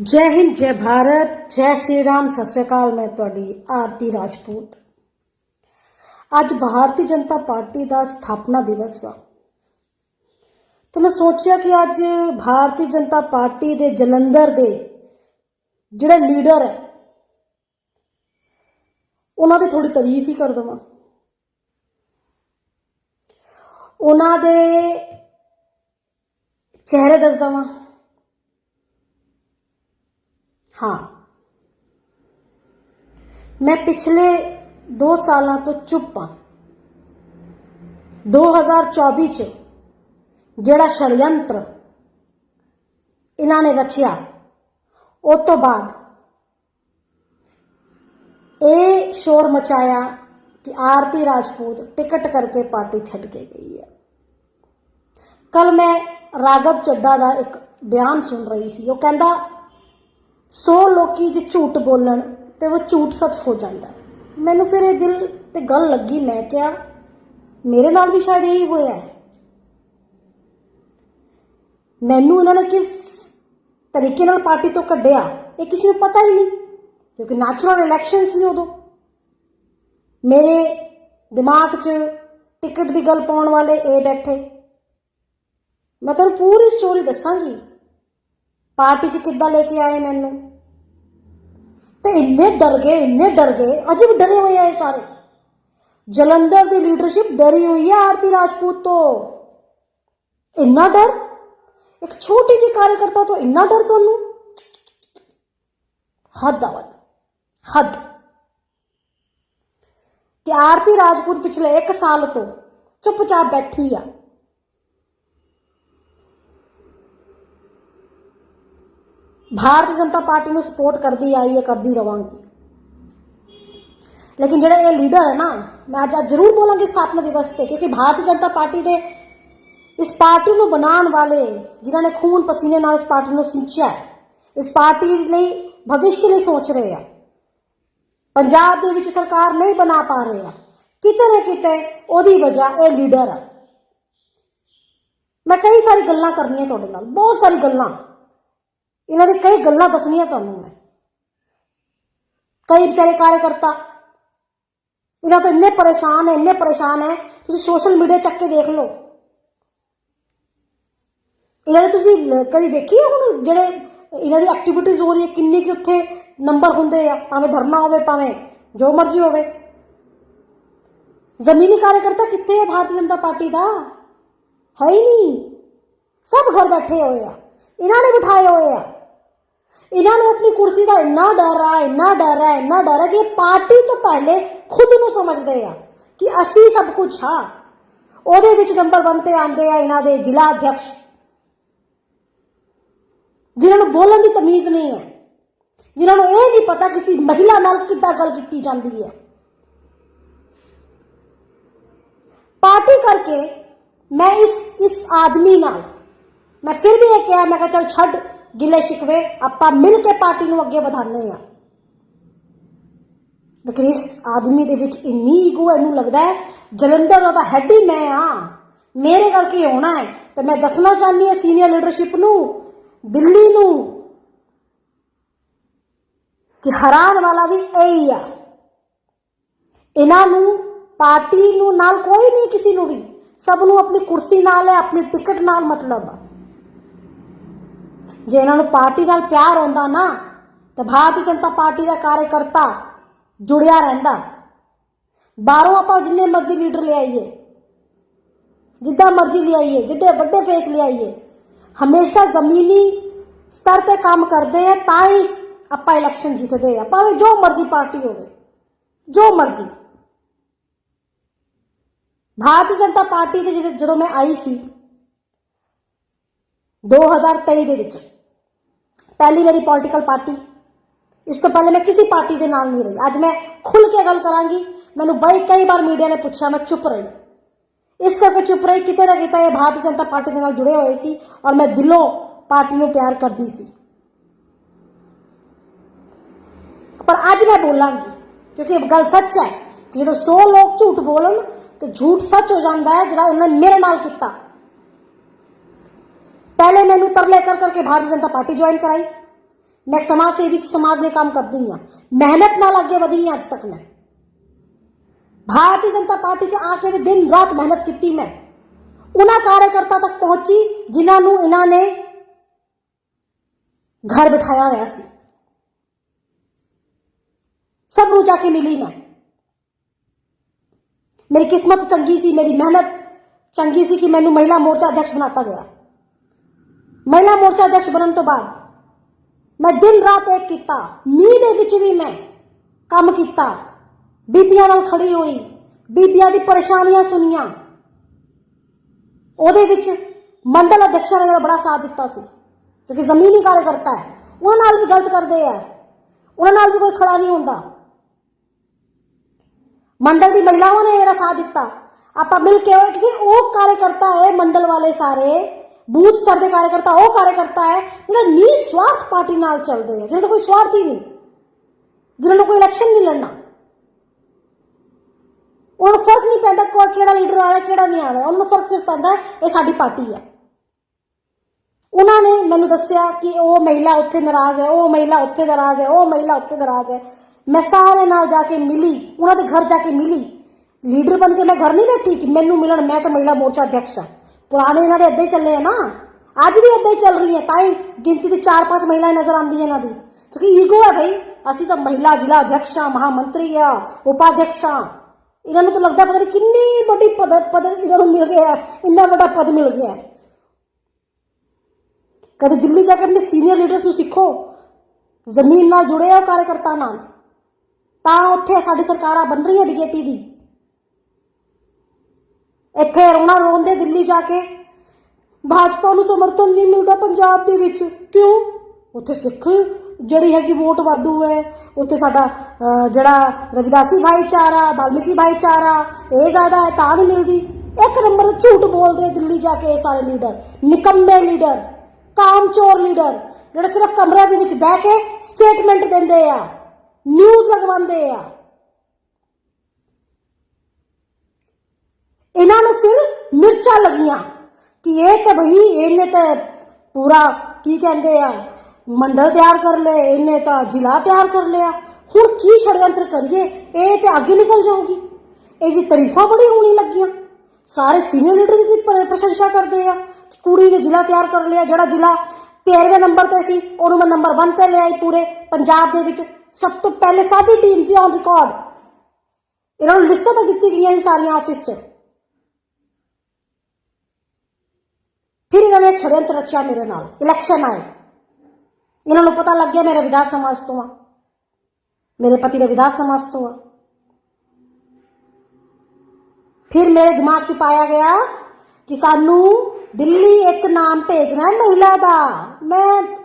जय हिंद, जय भारत, जय श्री राम। सत श्री अकाल। मैं तुहाडी आरती राजपूत। अज भारतीय जनता पार्टी का स्थापना दिवस आ, तो मैं सोचा कि अज भारतीय जनता पार्टी के जलंधर के जिहड़े लीडर है उन्होंने थोड़ी तारीफ ही कर देवां। उन्होंने चेहरे दस देवां। हाँ, मैं पिछले 2 सालों तो चुप हाँ। 2024 च जिहड़ा षडयंत्र इन्होंने रचिया, उस तो बाद ये शोर मचाया कि आरती राजपूत टिकट करके पार्टी छड्ड के गई है। कल मैं राघव चड्ढा का एक बयान सुन रही थी। वो कहता 100 लोग जो झूठ बोलन तो वो झूठ सच हो जाता है। मैनू फिर ये दिल ते गल लगी। मैं क्या मेरे नाल भी शायद यही होया है। मैनू इन्होंने किस तरीके नाल पार्टी तो कढ़िया ये किसी को पता ही नहीं, क्योंकि नैचुरल इलैक्शन सी उदों। मेरे दिमाग च टिकट की गल पाउण वाले ये बैठे। मैं तुहानूं पूरी स्टोरी दसांगी पार्टी च किद्दां लेके आए मैनू। तो इन्ने डर गए, अजे भी डरे हुए हैं सारे। जलंधर की लीडरशिप डरी हुई है आरती राजपूत तो। इन्ना डर, एक छोटी जी कार्यकर्ता तो इन्ना डर तुहानूं, हद आ हद। कि आरती राजपूत पिछले 1 साल तो चुपचाप बैठी है। भारतीय जनता पार्टी को सपोर्ट करती आई है, करती रवांगी। लेकिन जो ये लीडर है ना, मैं आज जरूर बोलांगी स्थापना दिवस से, क्योंकि भारतीय जनता पार्टी के इस पार्टी को बनाने वाले जिन्होंने खून पसीने नाल इस पार्टी को सिंचिया है, इस पार्टी लिए भविष्य नहीं सोच रहे हैं, पंजाब दे विच सरकार नहीं बना पा रहे हैं, किते न किते ओदी वजह ये लीडर है। मैं कई सारी गल्लां करनियां तुहाडे नाल, बहुत सारी गल्लां। इन्हां दी कई गल्लां दसनियां तुहानूं मैं। कई बेचारे कार्यकर्ता इन्हां तो इन्ने परेशान है, तुसीं सोशल मीडिया चक के देख लो। इन्हां दे तुसीं कदी देखी है हुण जिहड़े इन्हां दी एक्टिविटीज हो रही है, किन्नी कि उत्थे नंबर हुंदे आ, भावें धरना होवे भावें जो मर्जी होवे। जमीनी कार्यकर्ता कित्थे है भारतीय जनता पार्टी का? है ही नहीं। सब घर बैठे हुए आ, इन्होंने बिठाए हुए आ। इन्होंने अपनी कुर्सी का इन्ना डर है कि पार्टी तो पहले खुद नूं समझते हैं कि असी सब कुछ हाँ। ओदे विच नंबर 1 ते आंदे आ इन्हां दे जिला अध्यक्ष, जिन्होंने बोलने की तमीज नहीं है, जिन्होंने ये नहीं पता किसी महिला नाल किद्दां गल कीती जांदी है। पार्टी करके मैं इस आदमी नाल मैं फिर भी ये कहा, मैं कहा चल छड्ड गिले शिकवे, आपां मिल के पार्टी नूं अगे वधाने आ। लेकिन इस आदमी दे विच इन्नी ईगो है, इनू लगता है जलंधर का हैड ही मैं हाँ, मेरे करके होना है। तो मैं दसना चाहनी है सीनियर लीडरशिप नूं, दिल्ली नूं, कि हरान वाला भी यही आ। इन्हां नूं पार्टी नूं नाल कोई नहीं, किसी नूं भी, सब नूं अपनी कुर्सी नाल है, अपनी टिकट नाल मतलब आ। जे इन्हां नूं पार्टी नाल प्यार होंदा ना, तो भारतीय जनता पार्टी का कार्यकर्ता जुड़िया रहिंदा। बाहरों आपां जिन्ने मर्जी लीडर ले आइए, जिद्दां मर्जी ले आइए, जिड्डे वड्डे फेस ले आइए, हमेशा जमीनी स्तर ते काम करते हैं, ताई आपां इलैक्शन जीतते हैं, भावें जो मर्जी पार्टी होवे, जो मर्जी। भारतीय जनता पार्टी के जो मैं आई सी 2023 दे विच, पहली मेरी पॉलिटिकल पार्टी। इस तो पहले मैं किसी पार्टी के नाल नहीं रही। अज मैं खुल के गल करांगी। मैनू कई बार मीडिया ने पूछा, मैं चुप रही। इस करके चुप रही, किते ना किते भारतीय जनता पार्टी के नाल जुड़े हुए सी और मैं दिलों पार्टी नूं प्यार करती सी। पर अज मैं बोलांगी, क्योंकि गल सच है कि जो 100 लोग झूठ बोलन तो झूठ सच हो जाता है, जिहड़ा उन्होंने मेरे नाल कीता। पहले मैनू तरले कर करके भारतीय जनता पार्टी ज्वाइन कराई, मैं एक समाज सेवी समाज में काम करती हाँ, मेहनत नाल अगे वधी अज तक। मैं भारतीय जनता पार्टी च आके भी दिन रात मेहनत की। मैं उन्होंने कार्यकर्ता तक पहुंची जिन्होंने इन्होंने घर बिठाया होया सी, सब नूं जाके मिली। मैं मेरी किस्मत चंगी सी, मेरी मेहनत चंगी सी कि मैनू महिला मोर्चा अध्यक्ष बनाता गया। महिला मोर्चा अध्यक्ष बनने तो बाद मैं दिन रात एक किया, नींह दे विच भी मैं काम किया, बीबियां नाल खड़ी हुई, बीबियां दी परेशानियां सुनिया। ਉਹਦੇ ਵਿੱਚ मंडल अध्यक्षा ने मेरा बड़ा साथ दिता सी, क्योंकि जमीनी कार्यकर्ता है, उन्होंने नाल भी गलत करते हैं, उन्होंने नाल भी कोई खड़ा नहीं होता। मंडल की महिलाओं ने मेरा साथ दिता, आप मिल के, क्योंकि वो कार्यकर्ता है मंडल वाले सारे बूथ स्तर के कार्यकर्ता, वो कार्यकर्ता है जो निस्वार्थ पार्टी नाल चलते हैं, जिन्होंने कोई स्वार्थ ही नहीं, जिन्होंने कोई इलेक्शन नहीं लड़ना, उन्होंने फर्क नहीं पैंदा केड़ा लीडर आ रहा है केड़ा नहीं आ रहा, उन्होंने फर्क सिर्फ पैंदा ये साडी पार्टी है। उन्होंने मैनू दस्या कि वो महिला उत्थे नाराज है, वो महिला उत्थे नाराज है, वो महिला उत्थे नाराज है। मैं सारे नाल जाके मिली, उन्होंने घर जाके मिली, लीडर बन के मैं घर नहीं बैठी कि मैनू मिलन, मैं तो महिला मोर्चा अध्यक्ष हाँ। पुराने इन्होंने इदा ही चले है ना, अज भी इदा ही चल रही है, ताई गिनती की 4-5 महिलाएं नजर आती है इन्हों की, क्योंकि ईगो है भाई, असी तो महिला जिला अध्यक्ष हाँ, महामंत्री हाँ, उपाध्यक्ष हाँ। इन्होंने तो लगता पता नहीं कितनी बड़ी पद इन्होंने मिल गया, इन्ना बड़ा पद मिल गया। कभी दिल्ली जाके अपने सीनियर लीडर्स को सीखो, जमीन नाल जुड़े हो कार्यकर्ता नाल, तां उत्थे साडी सरकारां बन रही है बीजेपी दी। इत्थे रोना रोंदे दिल्ली जाके भाजपा नूं समर्थन नहीं मिलता पंजाब दे विच, क्यों? उत्थे सिख जड़ी हैगी वोट वाधू है, उत्थे साडा जड़ा रविदासी भाईचारा, वाल्मीकि भाईचारा ये ज्यादा है, तां नहीं मिलती। एक नंबर से झूठ बोलते दिल्ली जाके सारे लीडर, निकम्मे लीडर, कामचोर लीडर, जो सिर्फ कमरे के विच बह के स्टेटमेंट देंदे आ, न्यूज़ लगवांदे आ। इन्होंने फिर मिर्चा लगियां कि ये तो भाई इन्हें तो पूरा की कहते हैं मंडल तैयार कर ले, इन्हें तो जिला तैयार कर लिया, हुण की षड्यंत्र करिए, ये तो आगे निकल जाऊगी। इसकी तारीफा बड़ी होनी लगियां, सारे सीनियर लीडर की प्रशंसा करते हैं, कुड़ी ने जिला तैयार कर लिया, जोड़ा जिला 13वें नंबर ते सी उन्होंने मैं नंबर 1 ते ले आई पूरे पंजाब दे विच। सब तो पहले साडी टीम सी ऑन रिकॉर्ड, इन्होंने लिस्टां तो दी गई सारिया ऑफिस च। फिर इन्होंने एक षड्यंत्र रचा मेरे नाल, इलैक्शन आए, इन्होंने पता लग गया मैं रविदास समाज तो हाँ, मेरे पति रविदास समाज तो हाँ। फिर मेरे दिमाग च पाया गया कि सानू दिल्ली एक नाम भेजना है महिला का। मैं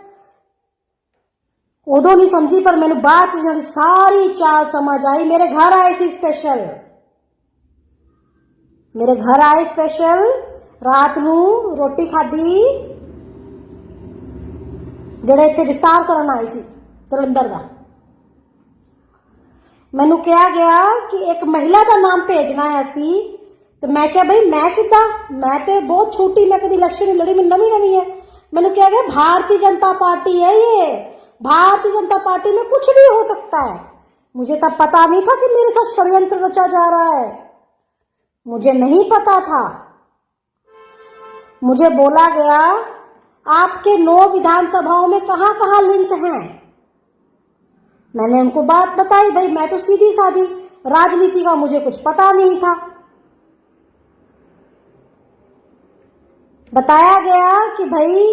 उदों नहीं समझी, पर मैंने बाद च सारी चाल समझ आई। मेरे घर आए सी स्पेशल, मेरे घर आए स्पेशल, रात नू रोटी खाधी, जेड़े इत्थे विस्तार करन आए सी जलंधर दा। मैनू कहा गया कि एक महिला का नाम भेजना है असी, तो मैं क्या भाई मैं किदा, मैं तो बहुत छोटी, मैं कभी इलेक्शन नहीं लड़ी, मैं नवी नवी है। मैनू कहा गया भारतीय जनता पार्टी है ये, भारतीय जनता पार्टी में कुछ भी हो सकता है। मुझे तब पता नहीं था कि मेरे साथ षड्यंत्र रचा जा रहा है, मुझे नहीं पता था। मुझे बोला गया आपके 9 विधानसभाओं में कहां कहां लिंक हैं। मैंने उनको बात बताई, भाई मैं तो सीधी सादी, राजनीति का मुझे कुछ पता नहीं था। बताया गया कि भाई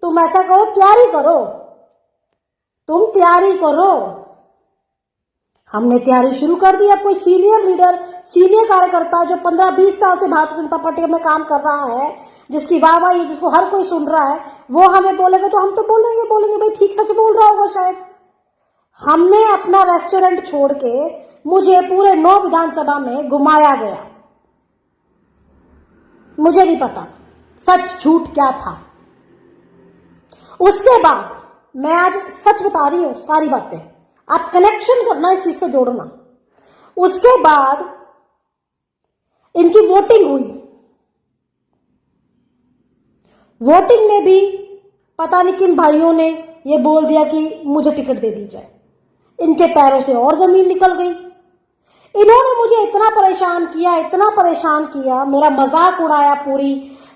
तुम ऐसा करो, तैयारी करो, तुम तैयारी करो। हमने तैयारी शुरू कर दी। अब कोई सीनियर लीडर, सीनियर कार्यकर्ता जो 15-20 साल से भारतीय जनता पार्टी में काम कर रहा है, जिसकी वाहवाही, जिसको हर कोई सुन रहा है, वो हमें बोलेगा तो हम तो बोलेंगे भाई ठीक सच बोल रहा होगा शायद। हमने अपना रेस्टोरेंट छोड़ के मुझे पूरे 9 विधानसभा में घुमाया गया। मुझे नहीं पता सच झूठ क्या था। उसके बाद मैं आज सच बता रही हूं सारी बातें, आप कनेक्शन करना, इस चीज को जोड़ना। उसके बाद इनकी वोटिंग हुई। वोटिंग में भी पता नहीं किन भाइयों ने ये बोल दिया कि मुझे टिकट दे दी जाए। इनके पैरों से और जमीन निकल गई। इन्होंने मुझे इतना परेशान किया, मेरा मजाक उड़ाया पूरी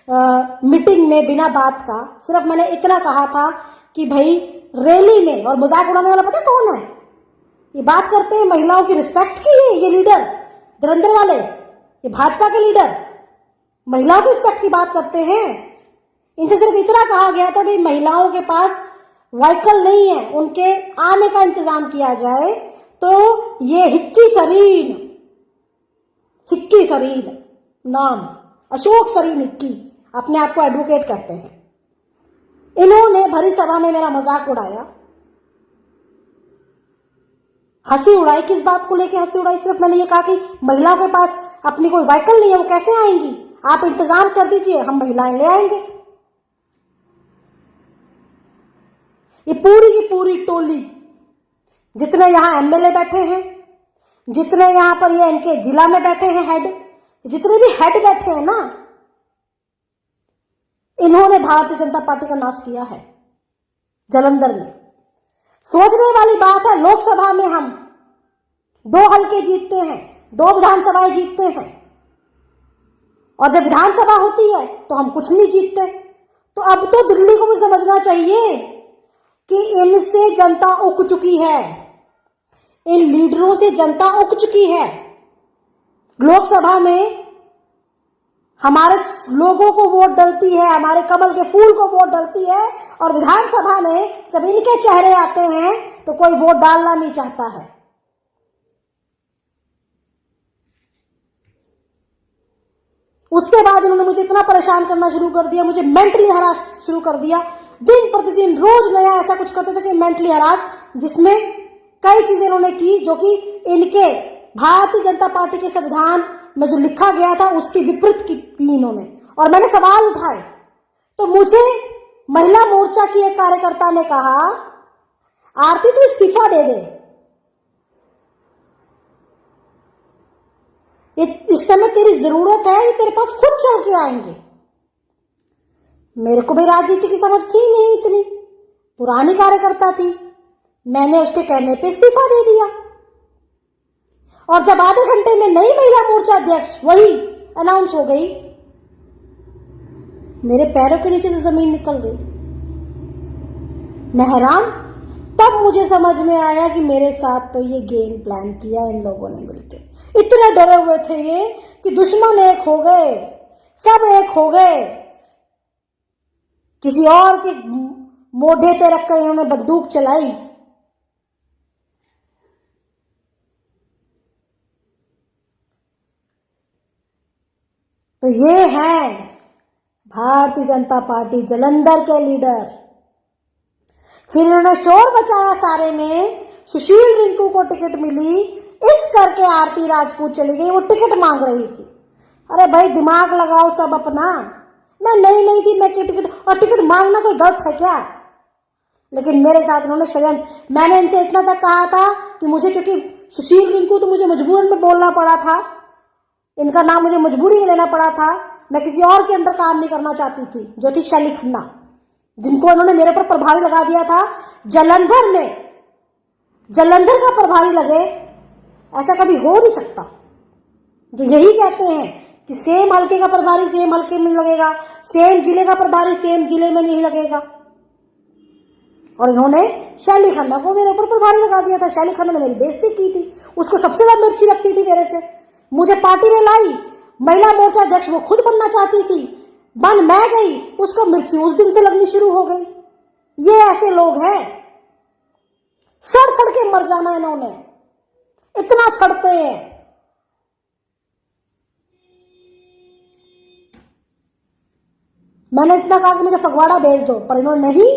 मीटिंग में बिना बात का। सिर्फ मैंने इतना कहा था कि भाई रैली में, और मजाक उड़ाने वाला पता कौन है? ये बात करते हैं महिलाओं की रिस्पेक्ट की है, ये लीडर धुरंधर वाले, ये भाजपा के लीडर महिलाओं की रिस्पेक्ट की बात करते हैं। इनसे सिर्फ इतना कहा गया था भाई महिलाओं के पास व्हीकल नहीं है, उनके आने का इंतजाम किया जाए। तो ये हिक्की सरीन नाम, अशोक सरीन हिक्की, अपने आप को एडवोकेट करते हैं। इन्होंने भरी सभा में मेरा मजाक उड़ाया, हंसी उड़ाई। किस बात को लेके हंसी उड़ाई? सिर्फ मैंने ये कहा कि महिलाओं के पास अपनी कोई व्हीकल नहीं है, वो कैसे आएंगी, आप इंतजाम कर दीजिए, हम महिलाएं ले आएंगे। ये पूरी की पूरी टोली, जितने यहां एमएलए बैठे हैं, जितने यहां पर ये इनके जिला में बैठे हैं हेड, जितने भी हेड बैठे हैं ना, इन्होंने भारतीय जनता पार्टी का नाश किया है जालंधर में। सोचने वाली बात है, लोकसभा में हम 2 हलके जीतते हैं, 2 विधानसभाएं जीतते हैं, और जब विधानसभा होती है तो हम कुछ नहीं जीतते। तो अब तो दिल्ली को भी समझना चाहिए कि इनसे जनता उग चुकी है, इन लीडरों से जनता उग चुकी है। लोकसभा में हमारे लोगों को वोट डलती है, हमारे कमल के फूल को वोट डलती है, और विधानसभा में जब इनके चेहरे आते हैं तो कोई वोट डालना नहीं चाहता है। उसके बाद इन्होंने मुझे इतना परेशान करना शुरू कर दिया, मुझे मेंटली हरास शुरू कर दिया। दिन प्रतिदिन रोज नया ऐसा कुछ करते थे कि मेंटली हरास, जिसमें कई चीजें इन्होंने की जो कि इनके भारतीय जनता पार्टी के संविधान में जो लिखा गया था उसकी विपरीत की इन्होंने, और मैंने सवाल उठाए। तो मुझे महिला मोर्चा की एक कार्यकर्ता ने कहा, आरती तू इस्तीफा दे दे, इस समय तेरी जरूरत है, ये तेरे पास खुद चल के आएंगे। मेरे को भी राजनीति की समझ थी नहीं, इतनी पुरानी कार्यकर्ता थी, मैंने उसके कहने पे इस्तीफा दे दिया। और जब आधे घंटे में नई महिला मोर्चा अध्यक्ष वही अनाउंस हो गई, मेरे पैरों के नीचे से जमीन निकल गई। मैं हैरान, तब मुझे समझ में आया कि मेरे साथ तो ये गेम प्लान किया इन लोगों ने मिलकर। इतने डरे हुए थे ये कि दुश्मन एक हो गए, सब एक हो गए। किसी और के मोढे पे रखकर इन्होंने बंदूक चलाई। तो ये है भारतीय जनता पार्टी जालंधर के लीडर। फिर इन्होंने शोर मचाया सारे में, सुशील रिंकू को टिकट मिली, इस करके आरती राजपूत चली गई, वो टिकट मांग रही थी। अरे भाई दिमाग लगाओ सब अपना, मैं नहीं थी, मैं टिकट, और टिकट मांगना कोई गलत है क्या? लेकिन मेरे साथ इन्होंने षड्यंत्र। मैंने इनसे इतना तक कहा था कि मुझे, क्योंकि सुशील रिंकू तो मुझे मजबूरन में बोलना पड़ा था, इनका नाम मुझे मजबूरी में लेना पड़ा था, मैं किसी और के अंडर काम नहीं करना चाहती थी, जो थी शैली खन्ना, जिनको इन्होंने मेरे पर प्रभारी लगा दिया था। जालंधर में जालंधर का प्रभारी लगे, ऐसा कभी हो नहीं सकता। जो यही कहते हैं कि सेम हल्के का प्रभारी सेम हल्के में लगेगा, सेम जिले का प्रभारी सेम जिले में नहीं लगेगा। और इन्होंने शैली खन्ना को मेरे ऊपर प्रभारी लगा दिया था। शैली खन्ना ने मेरी बेइज्जती की थी, उसको सबसे ज्यादा मिर्ची लगती थी मेरे से, मुझे पार्टी में लाई, महिला मोर्चा अध्यक्ष वो खुद बनना चाहती थी, बन मैं गई, उसको मिर्ची उस दिन से लगनी शुरू हो गई। ये ऐसे लोग हैं, सड़ सड़ के मर जाना इन्होंने, इतना सड़ते हैं। मैंने इतना कहा कि मुझे फगवाड़ा भेज दो, पर इन्होंने नहीं,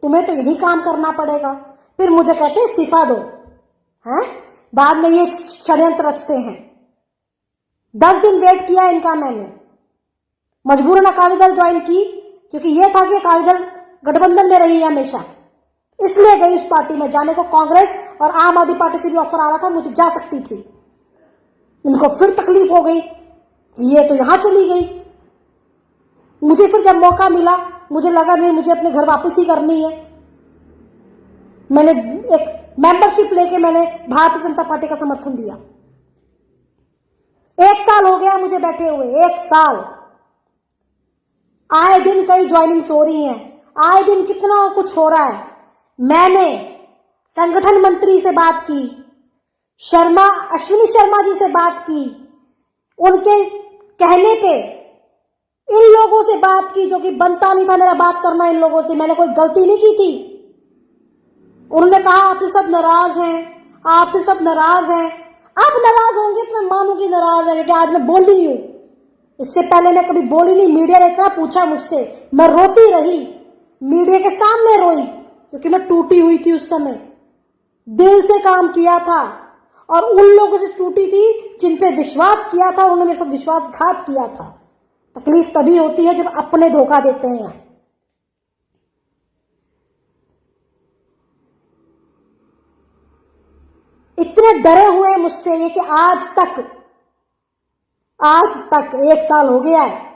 तुम्हें तो यही काम करना पड़ेगा। फिर मुझे कहते इस्तीफा दो, हैं? बाद में ये षड्यंत्र रचते हैं। 10 दिन वेट किया इनका मैंने, मजबूरन अकाली दल ज्वाइन की, क्योंकि ये था कि अकाली दल गठबंधन में रही है हमेशा, इसलिए गई उस पार्टी में। जाने को कांग्रेस और आम आदमी पार्टी से भी ऑफर आ रहा था, मुझे जा सकती थी। इनको फिर तकलीफ हो गई कि ये तो यहां चली गई। मुझे फिर जब मौका मिला, मुझे लगा नहीं, मुझे अपने घर वापस ही करनी है, मैंने एक मेंबरशिप लेके मैंने भारतीय जनता पार्टी का समर्थन दिया। 1 साल हो गया मुझे बैठे हुए, 1 साल। आए दिन कई ज्वाइनिंग्स हो रही हैं, आए दिन कितना कुछ हो रहा है। मैंने संगठन मंत्री से बात की, अश्विनी शर्मा जी से बात की, उनके कहने पे इन लोगों से बात की, जो कि बनता नहीं था मेरा बात करना इन लोगों से। मैंने कोई गलती नहीं की थी। उन्होंने कहा आपसे सब नाराज हैं, आपसे सब नाराज हैं। अब नाराज होंगे तो मैं मानूंगी नाराज है, क्योंकि आज मैं बोली हूं। इससे पहले मैं कभी बोली नहीं। मीडिया ने इतना पूछा मुझसे, मैं रोती रही, मीडिया के सामने रोई, क्योंकि मैं टूटी हुई थी उस समय। दिल से काम किया था और उन लोगों से टूटी थी जिन पे विश्वास किया था, उन्होंने मेरे साथ विश्वासघात किया था। तकलीफ तभी होती है जब अपने धोखा देते हैं। इतने डरे हुए हैं मुझसे ये कि आज तक 1 साल हो गया है।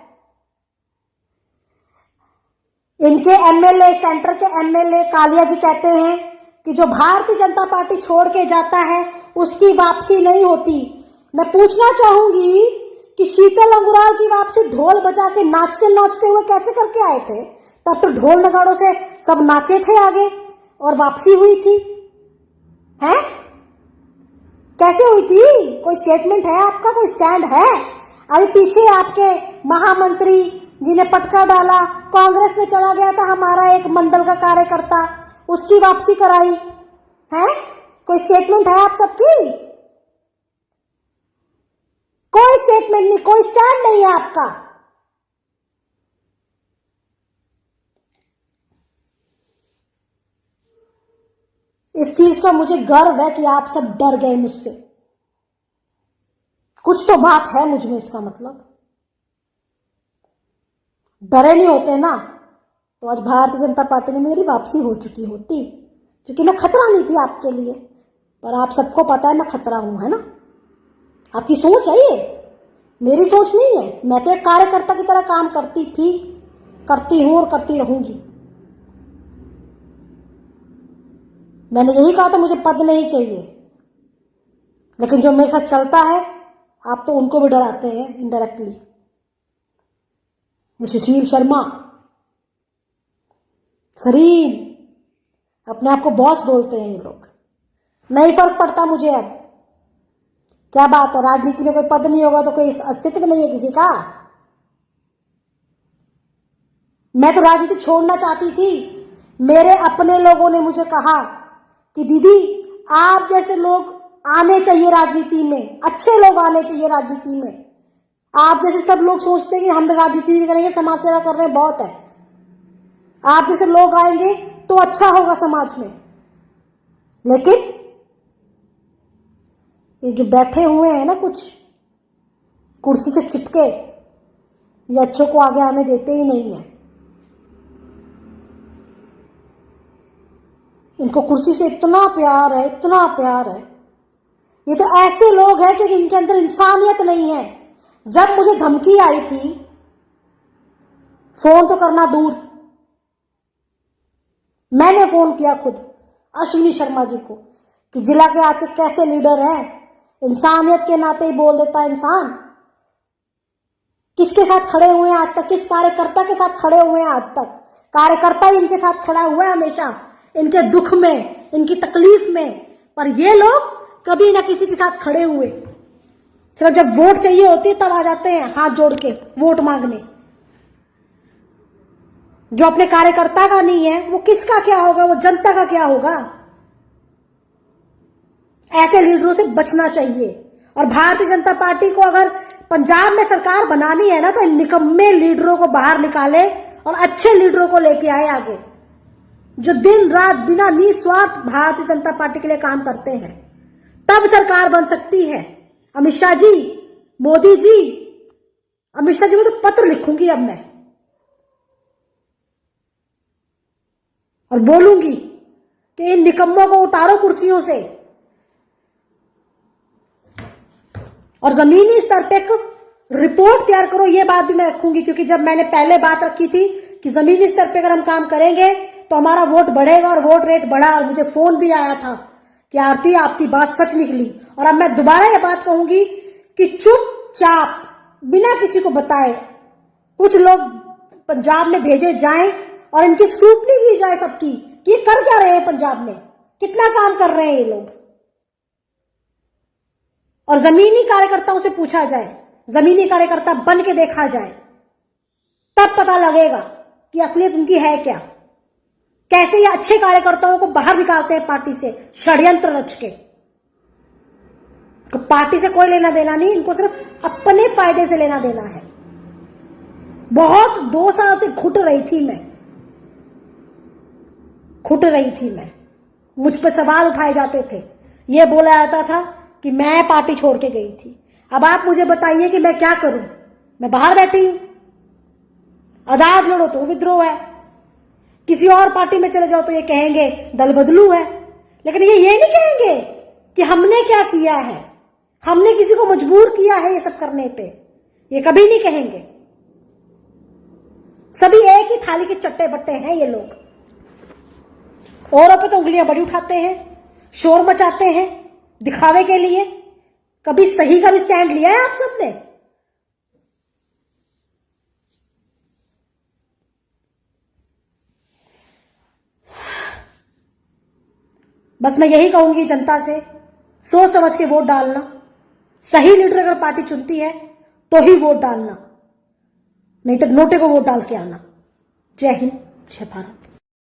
इनके एमएलए, सेंटर के एमएलए कालिया जी कहते हैं कि जो भारतीय जनता पार्टी छोड़ के जाता है उसकी वापसी नहीं होती। मैं पूछना चाहूंगी कि शीतल अंगुराल की वापसी ढोल बजा के नाचते नाचते हुए कैसे करके आए थे? तब तो ढोल नगाड़ों से सब नाचे थे आगे और वापसी हुई थी। हैं? कैसे हुई थी? कोई स्टेटमेंट है आपका? कोई स्टैंड है? अभी पीछे आपके महामंत्री जिन्हें पटका डाला, कांग्रेस में चला गया था हमारा एक मंडल का कार्यकर्ता, उसकी वापसी कराई है। कोई स्टेटमेंट है आप सबकी? कोई स्टेटमेंट नहीं, कोई स्टैंड नहीं है आपका। इस चीज का मुझे गर्व है कि आप सब डर गए मुझसे। कुछ तो बात है मुझ में, इसका मतलब डरे नहीं होते ना तो आज भारतीय जनता पार्टी में मेरी वापसी हो चुकी होती, क्योंकि मैं खतरा नहीं थी आपके लिए। पर आप सबको पता है मैं खतरा हूं, है ना? आपकी सोच है ये, मेरी सोच नहीं है। मैं तो एक कार्यकर्ता की तरह काम करती थी, करती हूं और करती रहूंगी। मैंने यही कहा था मुझे पद नहीं चाहिए, लेकिन जो मेरे साथ चलता है आप तो उनको भी डराते हैं इनडायरेक्टली। सुशील शर्मा, सरीन, अपने आप को बॉस बोलते हैं ये लोग। नहीं फर्क पड़ता मुझे अब। क्या बात है, राजनीति में कोई पद नहीं होगा तो कोई अस्तित्व नहीं है किसी का? मैं तो राजनीति छोड़ना चाहती थी। मेरे अपने लोगों ने मुझे कहा कि दीदी आप जैसे लोग आने चाहिए राजनीति में, अच्छे लोग आने चाहिए राजनीति में। आप जैसे सब लोग सोचते हैं कि हम राजनीति नहीं करेंगे, समाज सेवा कर रहे हैं, बहुत है। आप जैसे लोग आएंगे तो अच्छा होगा समाज में। लेकिन ये जो बैठे हुए हैं ना कुछ कुर्सी से चिपके, ये अच्छों को आगे आने देते ही नहीं है। इनको कुर्सी से इतना प्यार है, इतना प्यार है। ये तो ऐसे लोग हैं कि इनके अंदर इंसानियत नहीं है। जब मुझे धमकी आई थी, फोन तो करना दूर, मैंने फोन किया खुद अश्विनी शर्मा जी को कि जिला के आके कैसे लीडर है, इंसानियत के नाते ही बोल देता है इंसान। किसके साथ खड़े हुए हैं आज तक? किस कार्यकर्ता के साथ खड़े हुए हैं आज तक? कार्यकर्ता ही इनके साथ खड़ा हुआ है हमेशा, इनके दुख में, इनकी तकलीफ में। पर ये लोग कभी ना किसी के साथ खड़े हुए। सिर्फ जब वोट चाहिए होती है तब आ जाते हैं हाथ जोड़ के वोट मांगने। जो अपने कार्यकर्ता का नहीं है वो किसका क्या होगा? वो जनता का क्या होगा? ऐसे लीडरों से बचना चाहिए। और भारतीय जनता पार्टी को अगर पंजाब में सरकार बनानी है ना तो इन निकम्मे लीडरों को बाहर निकाले और अच्छे लीडरों को लेके आए आगे, जो दिन रात बिना निस्वार्थ भारतीय जनता पार्टी के लिए काम करते हैं। तब सरकार बन सकती है। अमित शाह जी, मोदी जी, अमित शाह जी को तो पत्र लिखूंगी अब मैं और बोलूंगी कि इन निकम्मों को उतारो कुर्सियों से और जमीनी स्तर पे रिपोर्ट तैयार करो। ये बात भी मैं रखूंगी, क्योंकि जब मैंने पहले बात रखी थी कि जमीनी स्तर पे अगर हम काम करेंगे तो हमारा वोट बढ़ेगा, और वोट रेट बढ़ा। और मुझे फोन भी आया था कि आरती आपकी बात सच निकली। और अब मैं दोबारा ये बात कहूंगी कि चुपचाप बिना किसी को बताए कुछ लोग पंजाब में भेजे जाएं और इनकी स्क्रूटनी की जाए सबकी कि ये कर क्या रहे हैं पंजाब में, कितना काम कर रहे हैं ये लोग। और जमीनी कार्यकर्ताओं से पूछा जाए, जमीनी कार्यकर्ता बन के देखा जाए, तब पता लगेगा कि असलियत इनकी है क्या। कैसे ये अच्छे कार्यकर्ताओं को बाहर निकालते हैं पार्टी से षड्यंत्र रच के। तो पार्टी से कोई लेना देना नहीं, इनको सिर्फ अपने फायदे से लेना देना है। बहुत 2 साल से घुट रही थी मैं, मुझ पर सवाल उठाए जाते थे, ये बोला जाता था कि मैं पार्टी छोड़ के गई थी। अब आप मुझे बताइए कि मैं क्या करूं? मैं बाहर बैठी हूं, आजाद लड़ो तो विद्रोह है, किसी और पार्टी में चले जाओ तो ये कहेंगे दल बदलू है। लेकिन ये नहीं कहेंगे कि हमने क्या किया है, हमने किसी को मजबूर किया है ये सब करने पे, ये कभी नहीं कहेंगे। सभी एक ही थाली के चट्टे बट्टे हैं ये लोग। औरों पे तो उंगलियां बड़ी उठाते हैं, शोर मचाते हैं दिखावे के लिए। कभी सही का भी स्टैंड लिया है आप सबने? बस मैं यही कहूंगी जनता से, सोच समझ के वोट डालना। सही लीडर अगर पार्टी चुनती है तो ही वोट डालना, नहीं तो नोटे को वोट डाल के आना। जय हिंद, जय भारत।